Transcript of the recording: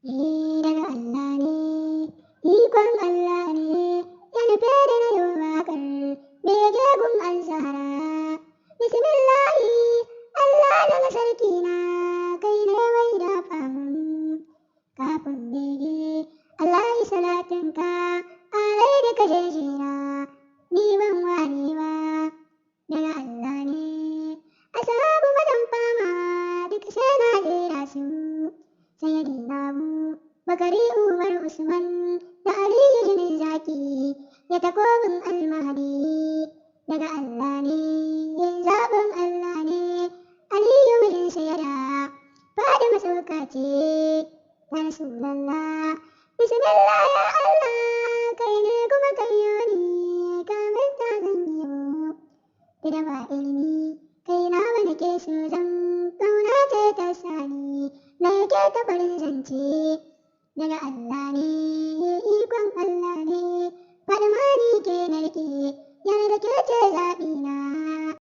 daga Allah ne, ikon Allah ne, ya nufe da na yi waƙar bege gun alzara. Bismillahi, Allah daga sarki na, kai ne mai dafa mun kafin bege. Allah yi salatinka, alai da ka jejjera, ni ban wani ba, daga Allah ne. Asabu madan fama, duk sai na jera su. Sayyidina Abu Bakari Umar Usman da Aliyu jinin zaki ya takobin almahdi daga Allah ne, yin zaɓin Allah ne. Aliyu mijin sayyada Fadima sauka ce ya Rasulallah. Bismillah ya Allah, kai ne kuma kai yoni, kamar ta zan yi da ba ilimi, kai na wani ke so zan ƙauna ce ta sani na yake ta farin zance daga Allah ne, ikon Allah ne, Fadima ni ke narke